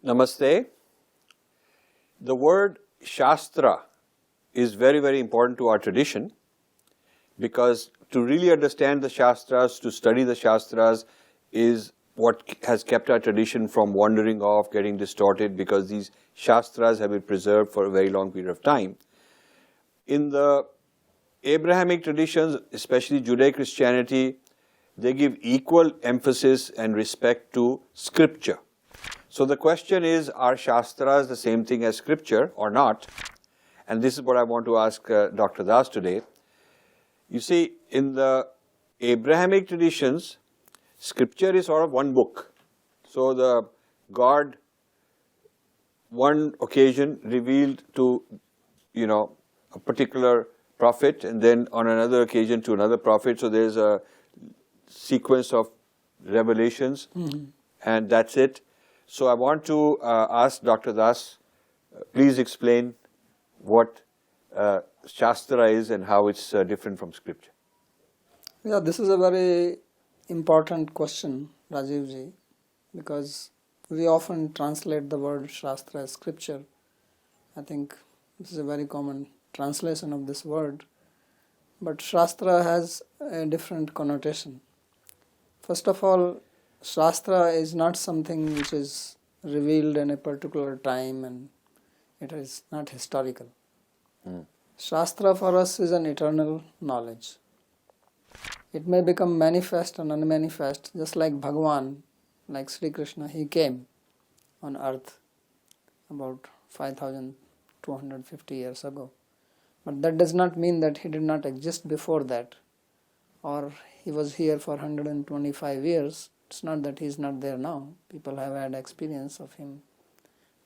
Namaste. The word Shastra is very, very important to our tradition because to really understand the Shastras, to study the Shastras is what has kept our tradition from wandering off, getting distorted, because these Shastras have been preserved for a very long period of time. In the Abrahamic traditions, especially Judeo-Christianity, they give equal emphasis and respect to scripture. So the question is, are Shastras the same thing as scripture or not? And this is what I want to ask Dr. Das today. You see, in the Abrahamic traditions, scripture is sort of one book. So the God, one occasion revealed to, a particular prophet, and then on another occasion to another prophet. So there's a sequence of revelations, and that's it. So I want to ask Dr. Das, please explain what Shastra is and how it's different from scripture. Yeah, this is a very important question, Rajivji, because we often translate the word Shastra as scripture. I think this is a very common translation of this word, but Shastra has a different connotation. First of all, Shastra is not something which is revealed in a particular time, and it is not historical. Shastra for us is an eternal knowledge. It may become manifest and unmanifest, just like Bhagavan, like Sri Krishna, he came on earth about 5,250 years ago. But that does not mean that he did not exist before that, or he was here for 125 years. It's not that he is not there now. People have had experience of him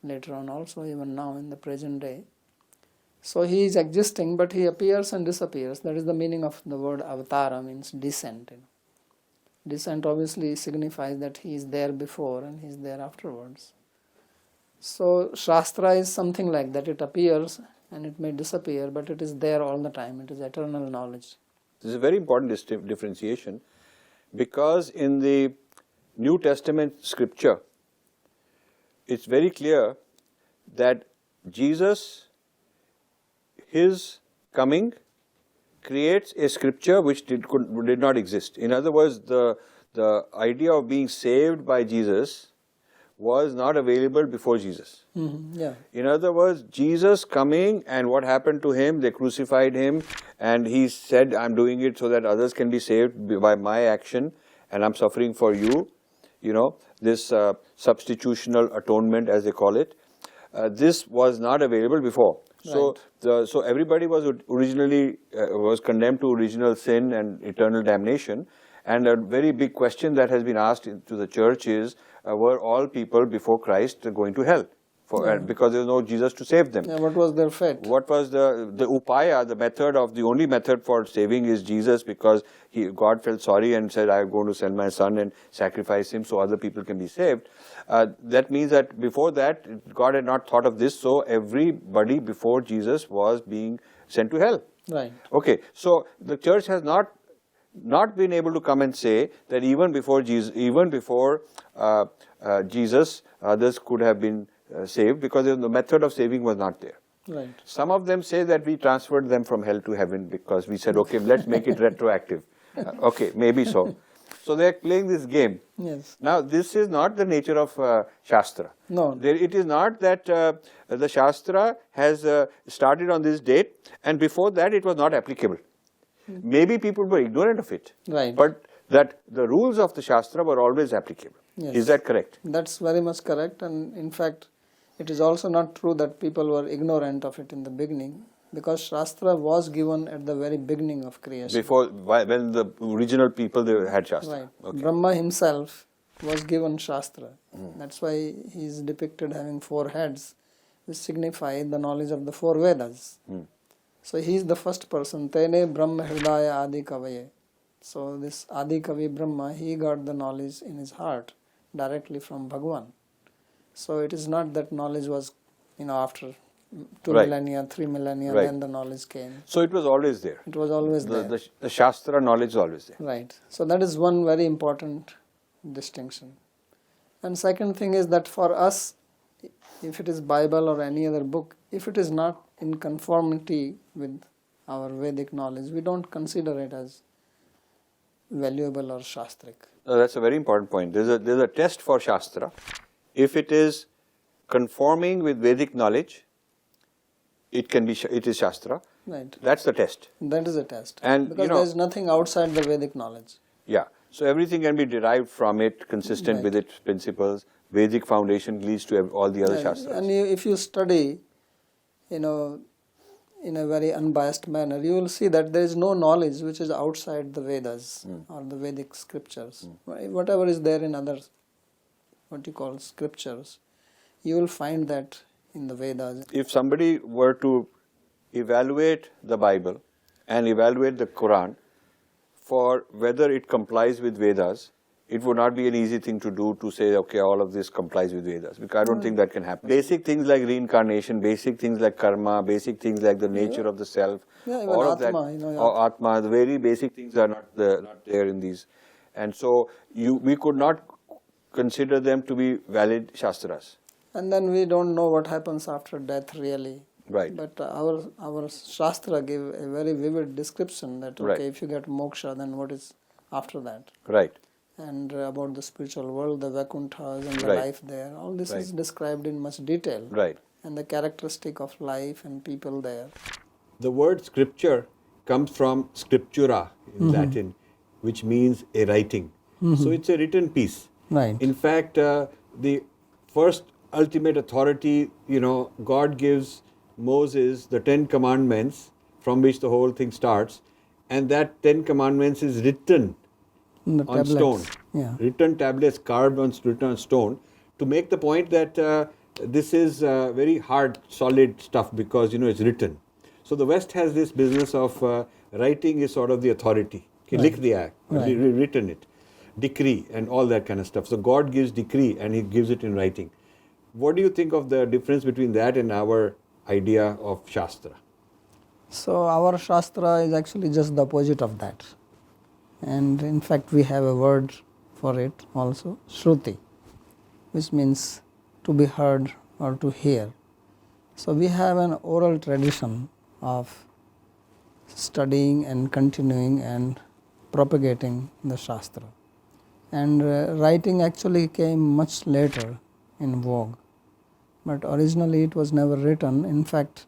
later on also, even now in the present day. So he is existing, but he appears and disappears. That is the meaning of the word avatara, means descent. Descent obviously signifies that he is there before and he is there afterwards. So Shastra is something like that. It appears and it may disappear, but it is there all the time. It is eternal knowledge. This is a very important differentiation, because in the New Testament scripture, it's very clear that Jesus, his coming, creates a scripture which did not exist. In other words, the idea of being saved by Jesus was not available before Jesus. In other words, Jesus coming and what happened to him, they crucified him, and he said, I'm doing it so that others can be saved by my action, and I'm suffering for you. This substitutional atonement, as they call it, this was not available before. Right. So everybody was originally was condemned to original sin and eternal damnation. And a very big question that has been asked to the church is, were all people before Christ going to hell? Because there was no Jesus to save them. Yeah, what was their fate? What was the upaya, the only method for saving is Jesus, because God felt sorry and said, I'm going to send my son and sacrifice him so other people can be saved. That means that before that, God had not thought of this, so everybody before Jesus was being sent to hell. Right. Okay, so the church has not been able to come and say that even before Jesus, others could have been saved, because the method of saving was not there. Right. Some of them say that we transferred them from hell to heaven because we said, okay, let's make it retroactive. Okay, maybe so. So they are playing this game. Yes. Now, this is not the nature of Shastra. No. It is not that the Shastra has started on this date, and before that it was not applicable. Maybe people were ignorant of it. Right. But that the rules of the Shastra were always applicable. Yes. Is that correct? That's very much correct, and in fact, it is also not true that people were ignorant of it in the beginning, because Shastra was given at the very beginning of creation. Before, when the original people, they had Shastra. Right. Okay. Brahma himself was given Shastra. That's why he is depicted having 4 heads, which signify the knowledge of the 4 Vedas. So he is the first person. Tene Brahma Hridaya Adi Kavaye. So this Adi Kavi Brahma, he got the knowledge in his heart directly from Bhagavan. So it is not that knowledge was, after 2 millennia, 3 millennia, then the knowledge came. So it was always there. It was always there. The Shastra knowledge is always there. Right. So that is one very important distinction. And second thing is that for us, if it is Bible or any other book, if it is not in conformity with our Vedic knowledge, we don't consider it as valuable or Shastric. That's a very important point. There's a test for Shastra. If it is conforming with Vedic knowledge, it is Shastra. Right. That's the test. That is a test. And, because there is nothing outside the Vedic knowledge. Yeah. So everything can be derived from it, consistent with its principles. Vedic foundation leads to all the other Shastras. And if you study, in a very unbiased manner, you will see that there is no knowledge which is outside the Vedas or the Vedic scriptures. Right? Whatever is there in other, what you call scriptures, you will find that in the Vedas. If somebody were to evaluate the Bible and evaluate the Quran for whether it complies with Vedas, it would not be an easy thing to do to say, okay, all of this complies with Vedas, because I don't think that can happen. Basic things like reincarnation, basic things like karma, basic things like the nature of the self, all of that, or Atma, the very basic things are not there in these. And so we could not consider them to be valid Shastras. And then we don't know what happens after death really. Right. But our Shastra gave a very vivid description that, okay, if you get moksha, then what is after that? Right. And about the spiritual world, the Vakunthas and the life there. All this is described in much detail. Right. And the characteristic of life and people there. The word scripture comes from scriptura in Latin, which means a writing. So it's a written piece. Right. In fact, the first ultimate authority, God gives Moses the 10 commandments from which the whole thing starts, and that 10 commandments is written on stone. Yeah. Written tablets carved on written stone to make the point that this is very hard, solid stuff because, it's written. So the West has this business of writing is sort of the authority. Likh diya, written it, decree and all that kind of stuff. So God gives decree and He gives it in writing. What do you think of the difference between that and our idea of Shastra? So our Shastra is actually just the opposite of that. And in fact we have a word for it also, Shruti, which means to be heard or to hear. So we have an oral tradition of studying and continuing and propagating the Shastra. And writing actually came much later in vogue. But originally it was never written. In fact,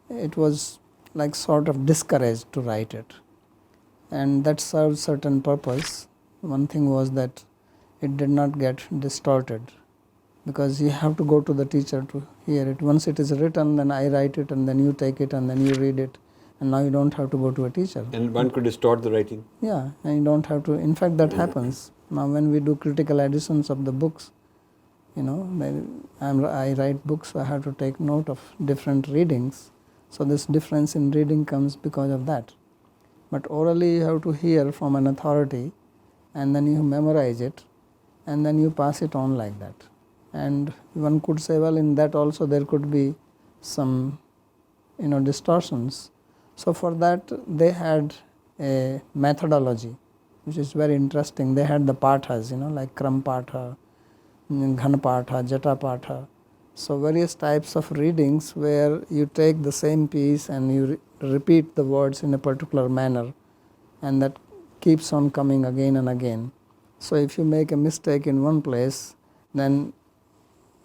it was like sort of discouraged to write it. And that served certain purpose. One thing was that it did not get distorted, because you have to go to the teacher to hear it. Once it is written, then I write it and then you take it and then you read it, and now you don't have to go to a teacher. And one could distort the writing? Yeah, and you don't have to. In fact, that happens. Now when we do critical editions of the books, I write books, so I have to take note of different readings. So this difference in reading comes because of that. But orally you have to hear from an authority, and then you memorize it, and then you pass it on like that. And one could say, well, in that also there could be some, distortions. So for that they had a methodology, which is very interesting. They had the pathas, like Kram Patha, Ghan Patha, Jata Patha. So various types of readings where you take the same piece and you repeat the words in a particular manner, and that keeps on coming again and again. So if you make a mistake in one place, then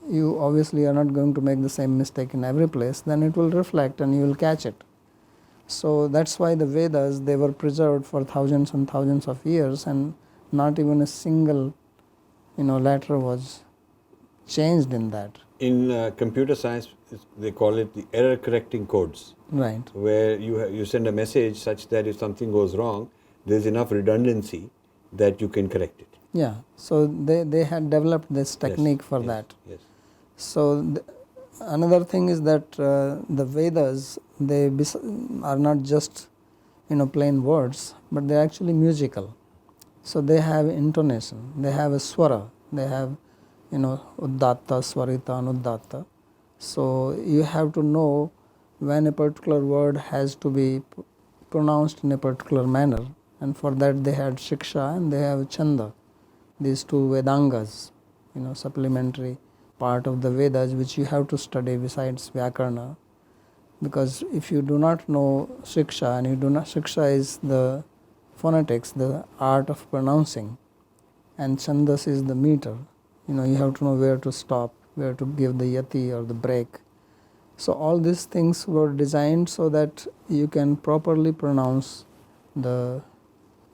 you obviously are not going to make the same mistake in every place. Then it will reflect and you will catch it. So that's why the Vedas, they were preserved for thousands and thousands of years, and not even a single letter was changed in that. In computer science, they call it the error correcting codes. Right. Where you send a message such that if something goes wrong, there's enough redundancy that you can correct it. Yeah. So they had developed this technique for that. Yes. So another thing is that the Vedas, they are not just plain words, but they're actually musical. So they have intonation, they have a swara, they have uddatta, swarita, anudatta. So you have to know when a particular word has to be pronounced in a particular manner, and for that they had shiksha and they have chanda, these two Vedangas, supplementary part of the Vedas which you have to study besides Vyakarana. Because if you do not know Shiksha, and you do not, Shiksha is the phonetics, the art of pronouncing, and Chandas is the meter. You have to know where to stop, where to give the yati or the break. So all these things were designed so that you can properly pronounce the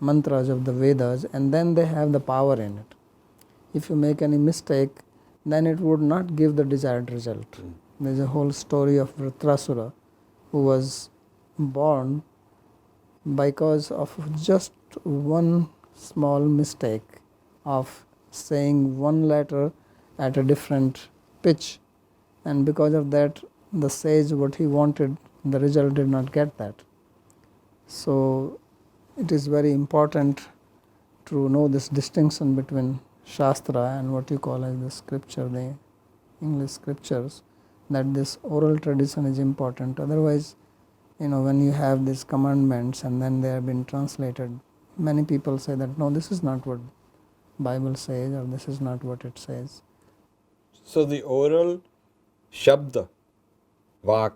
mantras of the Vedas, and then they have the power in it. If you make any mistake, then it would not give the desired result. There is a whole story of Vritrasura, who was born because of just one small mistake of saying one letter at a different pitch, and because of that the sage what he wanted, the result did not get that. So it is very important to know this distinction between Shastra and what you call as the scripture, the English scriptures, that this oral tradition is important. Otherwise, when you have these commandments and then they have been translated, many people say that no, this is not what Bible says, or this is not what it says. So the oral Shabda, Vak,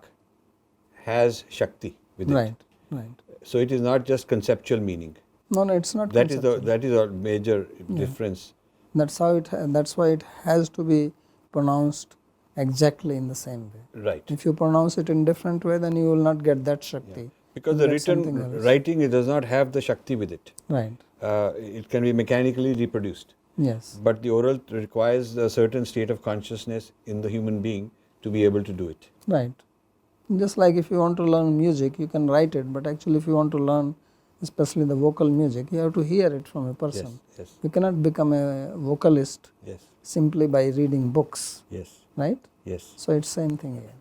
has Shakti with it. Right. So it is not just conceptual meaning. No, it's not That conceptual. is a major difference. That's why it has to be pronounced exactly in the same way. Right. If you pronounce it in different way, then you will not get that Shakti. Because You the get something written else. writing, it does not have the Shakti with it. Right. It can be mechanically reproduced. Yes. But the oral requires a certain state of consciousness in the human being to be able to do it. Right. Just like if you want to learn music, you can write it, but actually if you want to learn especially the vocal music, you have to hear it from a person. Yes. You cannot become a vocalist Yes. simply by reading books. Yes. Right? Yes. So it's same thing here.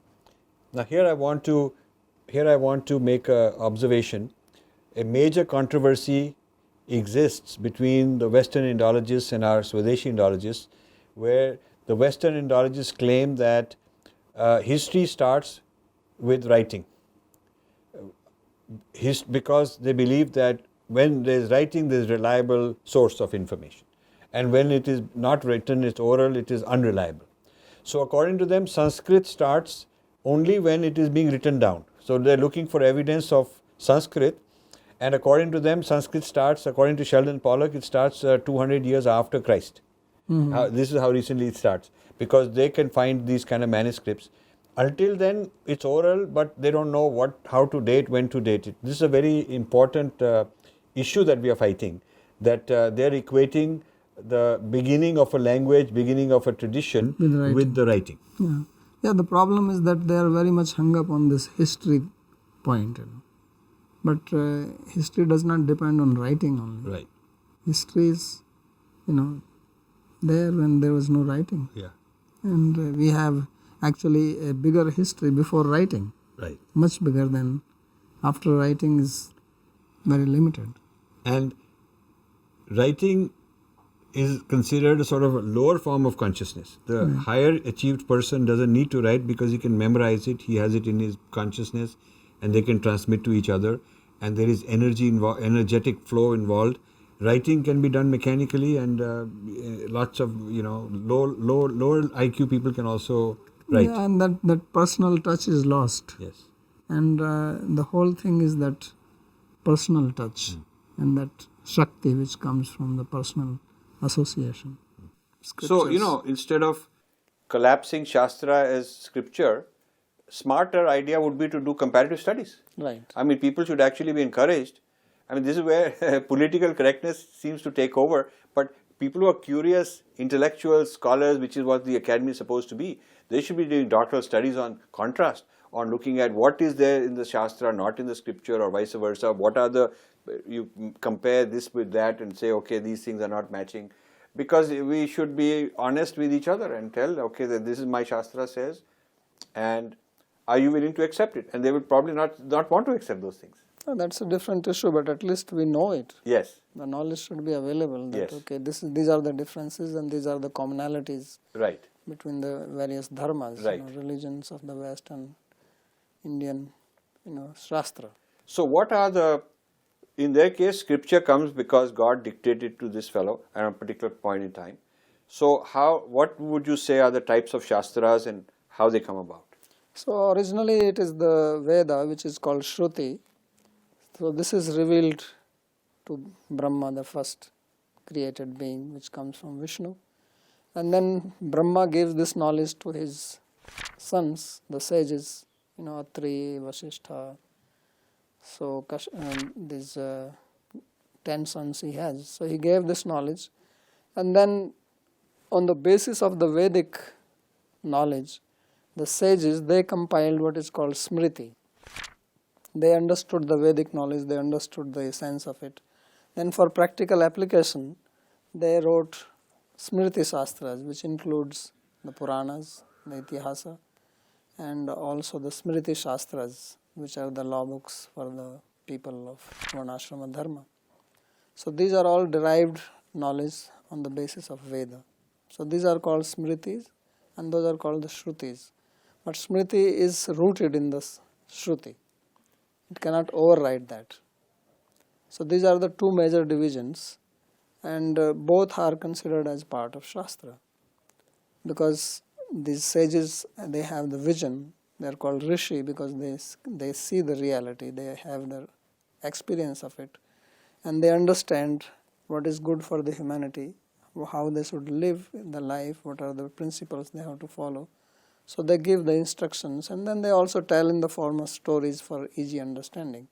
Now here I want to make an observation. A major controversy exists between the Western Indologists and our Swadeshi Indologists, where the Western Indologists claim that history starts with writing, because they believe that when there is writing, there is reliable source of information, and when it is not written, it's oral, it is unreliable. So according to them, Sanskrit starts only when it is being written down. So they're looking for evidence of Sanskrit, and according to them, Sanskrit starts, according to Sheldon Pollock, it starts 200 years after Christ. This is how recently it starts, because they can find these kind of manuscripts. Until then, it's oral, but they don't know how to date, when to date it. This is a very important issue that we are fighting, that they're equating the beginning of a language, beginning of a tradition with the writing. Yeah, the problem is that they are very much hung up on this history point. But history does not depend on writing only. Right. History is, there when there was no writing. Yeah. And we have actually a bigger history before writing. Right. Much bigger than after writing is very limited. And writing is considered a sort of a lower form of consciousness. The higher achieved person doesn't need to write because he can memorize it, he has it in his consciousness, and they can transmit to each other, and there is energetic flow involved. Writing can be done mechanically, and lots of lower IQ people can also write. Yeah, and that personal touch is lost. Yes. And the whole thing is that personal touch and that Shakti which comes from the personal association. So, instead of collapsing Shastra as scripture, smarter idea would be to do comparative studies. Right. I mean, people should actually be encouraged. I mean, this is where political correctness seems to take over, but people who are curious, intellectual scholars, which is what the academy is supposed to be, they should be doing doctoral studies on contrast, on looking at what is there in the Shastra, not in the scripture, or vice versa. What are you compare this with that and say, okay, these things are not matching. Because we should be honest with each other and tell, okay, that this is my Shastra says, and are you willing to accept it? And they will probably not want to accept those things. Oh, that's a different issue, but at least we know it. Yes. The knowledge should be available that, Yes. okay, these are the differences and these are the commonalities Right. between the various dharmas, Right. religions of the West and Indian, Shastra. So what are in their case, scripture comes because God dictated to this fellow at a particular point in time. So what would you say are the types of Shastras and how they come about? So originally it is the Veda which is called Shruti. So this is revealed to Brahma, the first created being, which comes from Vishnu. And then Brahma gives this knowledge to his sons, the sages, Atri, Vasishtha. So these 10 sons he has. So he gave this knowledge. And then on the basis of the Vedic knowledge, the sages, they compiled what is called Smriti. They understood the Vedic knowledge, they understood the essence of it. Then for practical application, they wrote Smriti-Shastras, which includes the Puraṇa-s, the Itihasa, and also the Smriti-Shastras, which are the law books for the people of Varnashrama Dharma. So these are all derived knowledge on the basis of Veda. So these are called Smritis and those are called the Shrutis. But Smriti is rooted in the Shruti. It cannot override that. So these are the two major divisions, and both are considered as part of Shastra. Because these sages, they have the vision. They are called rishi because they see the reality, they have the experience of it, and they understand what is good for the humanity, how they should live the life, what are the principles they have to follow. So they give the instructions, and then they also tell in the form of stories for easy understanding.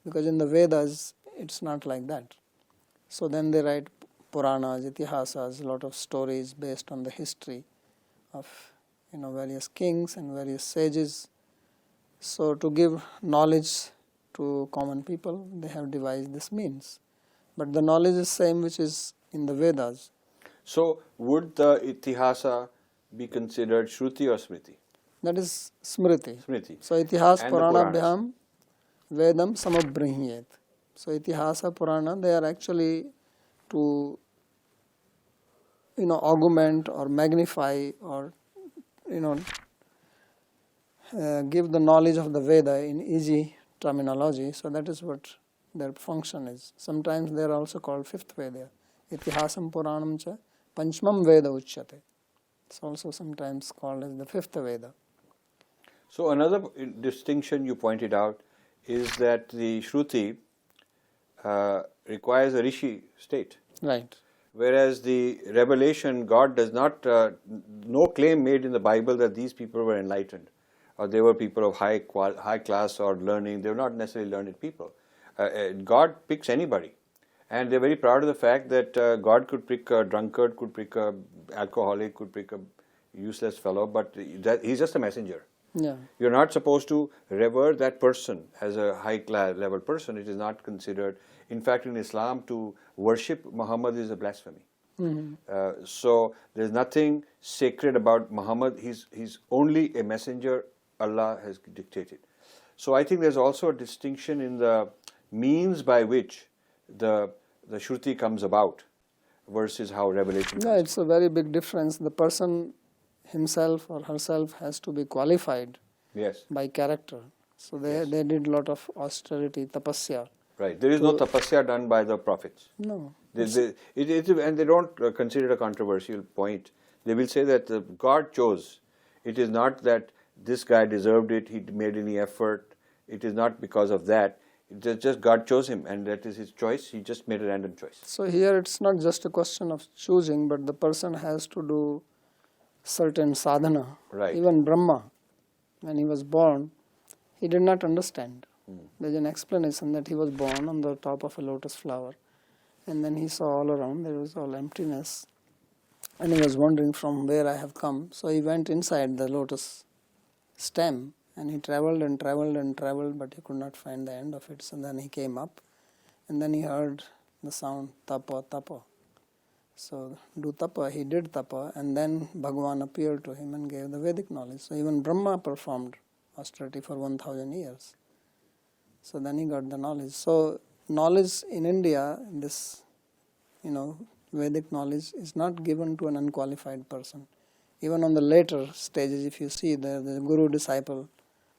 Because in the Vedas, it's not like that. So then they write Puraṇa-s, Itihasa-s, a lot of stories based on the history of various kings and various sages. So to give knowledge to common people, they have devised this means. But the knowledge is same which is in the Vedas. So would the Itihasa be considered Shruti or Smriti? That is Smriti. Smriti. So Itihas And the Purāṇabhyam Vedam Samabrihiyet. So Itihasa Purana, they are actually to augment or magnify or give the knowledge of the Veda in easy terminology. So that is what their function is. Sometimes they are also called fifth Veda. Itihasam Puranam cha Panchmam Veda Uchyate. It's also sometimes called as the fifth Veda. So another distinction you pointed out is that the Shruti requires a rishi state. Right. Whereas the revelation, God does not, no claim made in the Bible that these people were enlightened or they were people of high class or learning. They were not necessarily learned people. God picks anybody. And they're very proud of the fact that God could pick a drunkard, could pick a alcoholic, could pick a useless fellow, but he's just a messenger. Yeah. You're not supposed to revere that person as a high level person. It is not considered. In fact, in Islam, to worship Muhammad is a blasphemy. Mm-hmm. So there's nothing sacred about Muhammad. He's only a messenger Allah has dictated. So I think there's also a distinction in the means by which the Shruti comes about versus how revelation Yeah, it's a very big difference. The person himself or herself has to be qualified by character. So they did a lot of austerity, tapasya. Right. There is no tapasya done by the prophets. No. And they don't consider it a controversial point. They will say that God chose. It is not that this guy deserved it, he made any effort. It is not because of that. It's just God chose him and that is his choice. He just made a random choice. So here it's not just a question of choosing, but the person has to do certain sadhana. Right. Even Brahma, when he was born, he did not understand. There's an explanation that he was born on the top of a lotus flower, and then he saw all around there was all emptiness, and he was wondering from where I have come. So he went inside the lotus stem, and he traveled and traveled and traveled, but he could not find the end of it. So then he came up, and then he heard the sound tapa tapa. So do tapa, he did tapa, and then Bhagavan appeared to him and gave the Vedic knowledge. So even Brahma performed austerity for 1000 years. So then he got the knowledge. So knowledge in India, this Vedic knowledge is not given to an unqualified person. Even on the later stages, if you see the guru-disciple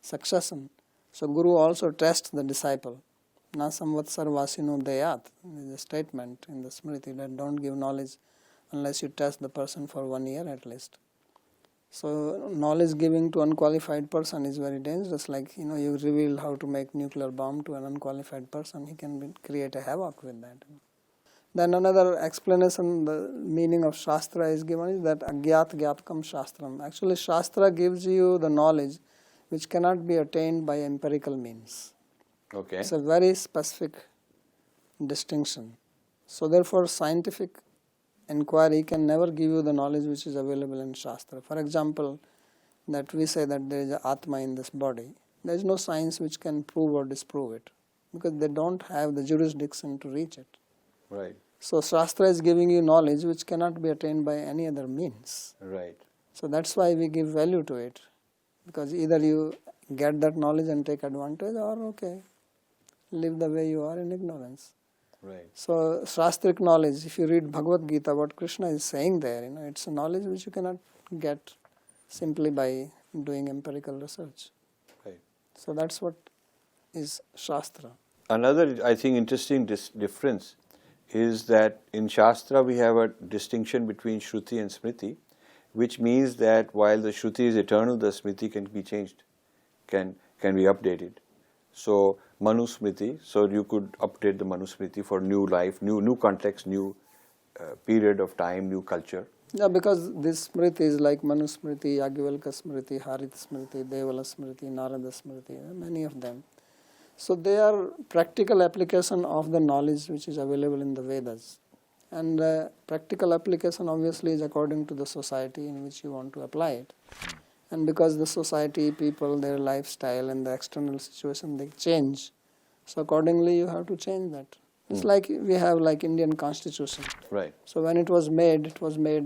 succession. So Guru also tests the disciple. Na samvatsar vasino deyat is a statement in the Smriti that don't give knowledge unless you test the person for 1 year at least. So knowledge giving to unqualified person is very dangerous. Like, you reveal how to make nuclear bomb to an unqualified person, he can create a havoc with that. Then another explanation, the meaning of Shastra is given is that agyat gyatvam shastram. Actually, Shastra gives you the knowledge which cannot be attained by empirical means. Okay. It's a very specific distinction. So therefore, scientific inquiry can never give you the knowledge which is available in Shastra. For example, that we say that there is an Atma in this body. There is no science which can prove or disprove it, because they don't have the jurisdiction to reach it. Right. So Shastra is giving you knowledge which cannot be attained by any other means. Right. So that's why we give value to it, because either you get that knowledge and take advantage, or okay, live the way you are in ignorance. Right. So Shastric knowledge, if you read Bhagavad Gita, what Krishna is saying there, it's a knowledge which you cannot get simply by doing empirical research. Right. So that's what is Shastra. Another, I think, interesting difference is that in Shastra we have a distinction between Shruti and Smriti, which means that while the Shruti is eternal, the Smriti can be changed, can be updated. So Manusmriti, so you could update the Manusmriti for new life, new context, new period of time, new culture. Yeah, because this Smriti is like Manusmriti, Yagyavalkya Smriti, Harit Smriti, Devala Smriti, Narada Smriti, many of them. So they are practical application of the knowledge which is available in the Vedas. And practical application obviously is according to the society in which you want to apply it. And because the society, people, their lifestyle and the external situation, they change. So accordingly you have to change that. It's like we have like Indian Constitution. Right. So when it was made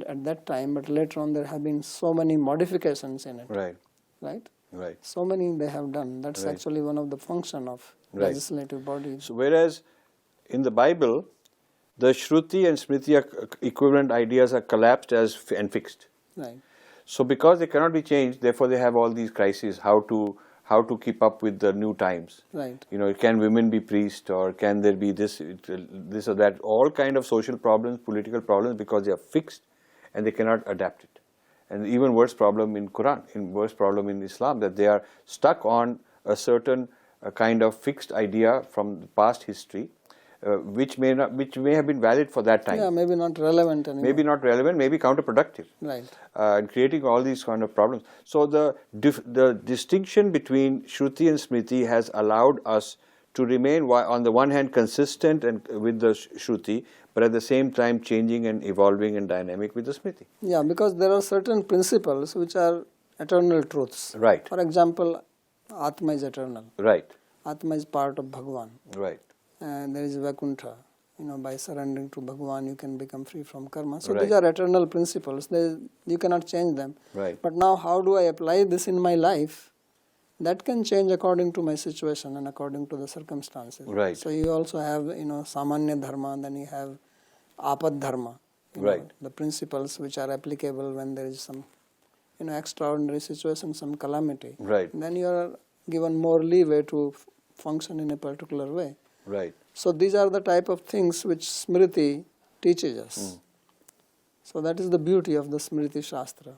at that time, but later on there have been so many modifications in it. Right. Right? Right. So many they have done. That's Right. actually one of the function of legislative bodies. So whereas in the Bible, the Shruti and Smriti equivalent ideas are collapsed and fixed. Right. So because they cannot be changed, therefore they have all these crises, how to keep up with the new times. Right. Can women be priests, or can there be this or that, all kind of social problems, political problems, because they are fixed and they cannot adapt it. And even worse problem in worse problem in Islam, that they are stuck on a certain kind of fixed idea from the past history, which may have been valid for that time. Yeah, maybe not relevant anymore. Maybe not relevant, maybe counterproductive. Right. And creating all these kind of problems. So the distinction between Shruti and Smriti has allowed us to remain, on the one hand, consistent and with the Shruti, but at the same time changing and evolving and dynamic with the Smriti. Yeah, because there are certain principles which are eternal truths. Right. For example, Atma is eternal. Right. Atma is part of Bhagavan. Right. And there is Vaikuntha. By surrendering to Bhagavan, you can become free from karma. So Right. these are eternal principles. You cannot change them. Right. But now, how do I apply this in my life? That can change according to my situation and according to the circumstances. Right. So you also have, Samanya Dharma, then you have Apad Dharma. Right. The principles which are applicable when there is some, extraordinary situation, some calamity. Right. Then you are given more leeway to function in a particular way. Right. So these are the type of things which Smriti teaches us. So that is the beauty of the Smriti Shastra,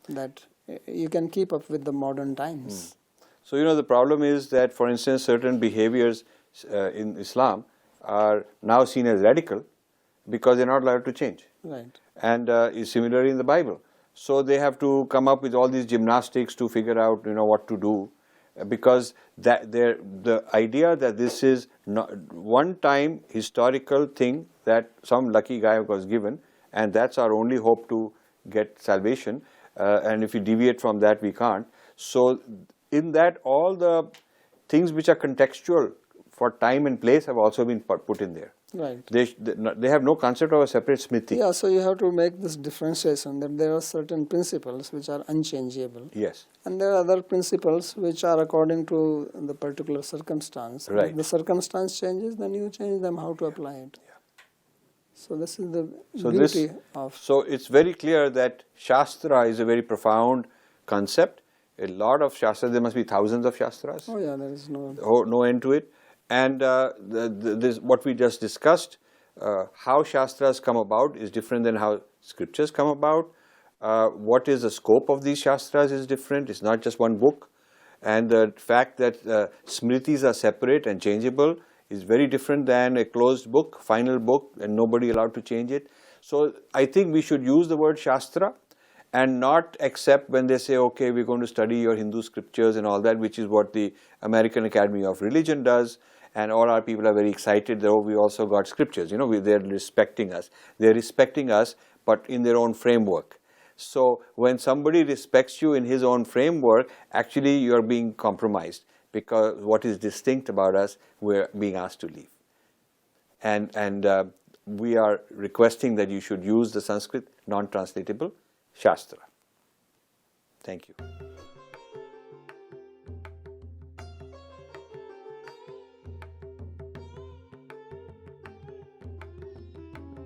that you can keep up with the modern times. So the problem is that, for instance, certain behaviors in Islam are now seen as radical because they're not allowed to change. Right. And is similarly in the Bible. So they have to come up with all these gymnastics to figure out what to do, because the idea that this is not one time historical thing that some lucky guy was given, and that's our only hope to get salvation, and if we deviate from that we can't. So in that, all the things which are contextual for time and place have also been put in there. Right. They have no concept of a separate Smriti. Yeah, so you have to make this differentiation that there are certain principles which are unchangeable. Yes. And there are other principles which are according to the particular circumstance. Right. If the circumstance changes, then you change them, how to apply it. Yeah. So this is the beauty of... So it's very clear that Shastra is a very profound concept. A lot of Shastras, there must be thousands of Shastras. Oh yeah, there is no... No end to it. And this what we just discussed how Shastras come about is different than how scriptures come about. What is the scope of these Shastras is different. It's not just one book. And the fact that Smritis are separate and changeable is very different than a closed book, final book, and nobody allowed to change it. So I think we should use the word Shastra and not accept when they say, okay, we're going to study your Hindu scriptures and all that, which is what the American Academy of Religion does. And all our people are very excited that, oh, we also got scriptures. You know, they're respecting us. They're respecting us, but in their own framework. So when somebody respects you in his own framework, actually you are being compromised, because what is distinct about us, we're being asked to leave. And we are requesting that you should use the Sanskrit non-translatable Shastra. Thank you.